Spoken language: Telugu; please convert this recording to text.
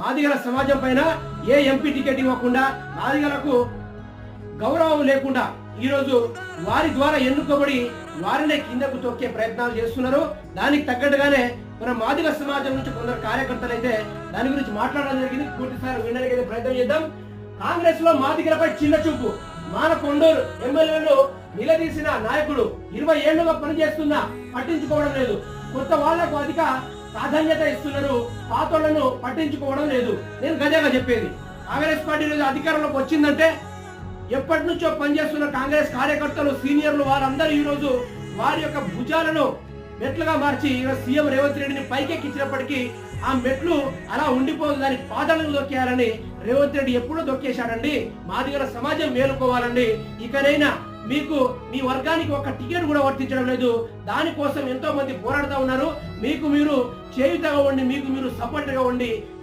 మాదిగల సమాజం పైన ఏ ఎంపీ టికెట్ ఇవ్వకుండా మాదిగలకు గౌరవం లేకుండా ఈరోజు వారి ద్వారా ఎన్నుకోబడి వారినే కిందకు తొక్కే ప్రయత్నాలు చేస్తున్నారు. దానికి తగ్గట్టుగానే మన మాదిగ సమాజం నుంచి కొందరు కార్యకర్తలు అయితే దాని గురించి మాట్లాడడం జరిగింది. పూర్తిసారి వినడానికి ప్రయత్నం చేద్దాం. కాంగ్రెస్ లో మాదిగలపై చిన్న చూపు, మానకొండూరు ఎమ్మెల్యేలు నిలదీసిన నాయకుడు 20 ఏళ్లుగా పనిచేస్తున్నా పట్టించుకోవడం లేదు. కొత్త వాళ్లకు అధిక ప్రాధాన్యత ఇస్తున్నారు, పాతోళ్లను పట్టించుకోవడం లేదు. నేను గదేగా చెప్పేది. కాంగ్రెస్ పార్టీ రోజు అధికారంలోకి వచ్చిందంటే ఎప్పటి నుంచో పనిచేస్తున్న కాంగ్రెస్ కార్యకర్తలు, సీనియర్లు వారందరూ ఈ రోజు వారి యొక్క భుజాలను మెట్లుగా మార్చి సీఎం రేవంత్ రెడ్డిని పైకెక్కించినప్పటికీ ఆ మెట్లు అలా ఉండిపోదు, దానికి పాదాలను దొక్కేయాలని రేవంత్ రెడ్డి ఎప్పుడూ దొక్కేశాడండి. మాదిగల సమాజం మేలుకోవాలండి. ఇకనైనా మీకు మీ వర్గానికి ఒక టికెట్ కూడా వర్తించడం లేదు. దానికోసం ఎంతో మంది పోరాడుతూ ఉన్నారు. మీకు మీరు చేయుతగా ఉండి, మీకు మీరు సపోర్ట్గా ఉండి